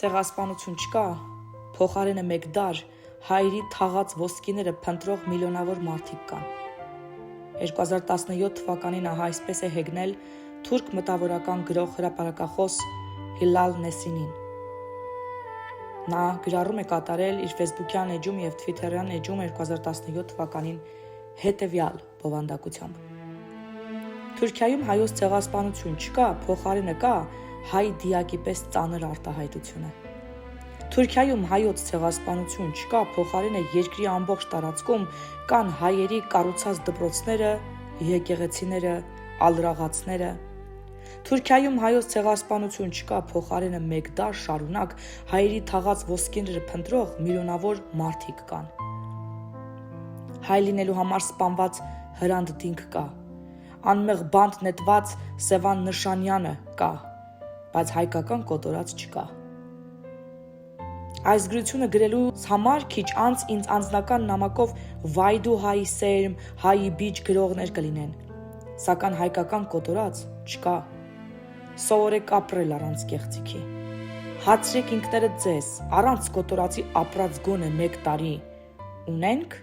Ցեղասպանություն չկա, փոխարենը մեկ դար հայերի թաղած ոսկիները փնտրող միլիոնավոր մարդիկ կան։ 2017 թվականին ահա այսպես է հեգնել թուրք մտավորական գրող հրապարակախոս Հիլալ Նեսինին։ Նա գրառում է կատարել իր ֆեյսբուքյան էջում և թվիթերյան էջում 2017 թվականին հետևյալ բովանդակությամբ. Թուրքիայում հայոց ցեղասպանություն չկա, փոխարենը կա հայ դիակի պես ծանր արտահայտությունը։ Թուրքիայում հայոց ցեղասպանություն չկա, փոխարենը երկրի ամբողջ տարածքում կան հայերի կառուցած դպրոցները, եկեղեցիները, ալրաղացները։ Թուրքիայում հայոց ցեղասպանություն չկա, փոխարենը մեկ դար շարունակ հայերի թաղած ոսկիները փնտրող միլիոնավոր մարդիկ կան։ Հայ լինելու համար սպանված Հրանտ Դինք կա, անմեղ բանտ նետված Սևան Նշանյանը կա, բայց հայկական կոտորած չկա։ Այս գրությունը գրելուց համար քիչ անց ինձ անձնական նամակով վայդու հայի սերմ, հայի բիջ գրողներ կլինեն, սակայն հայկական կոտորած չկա։ Սովորեք ապրել առանց կեղծիքի։ Հացրեք ինքներդ ձեզ, առանց կոտորածի ապրած գոնե 1 տարի, ունենք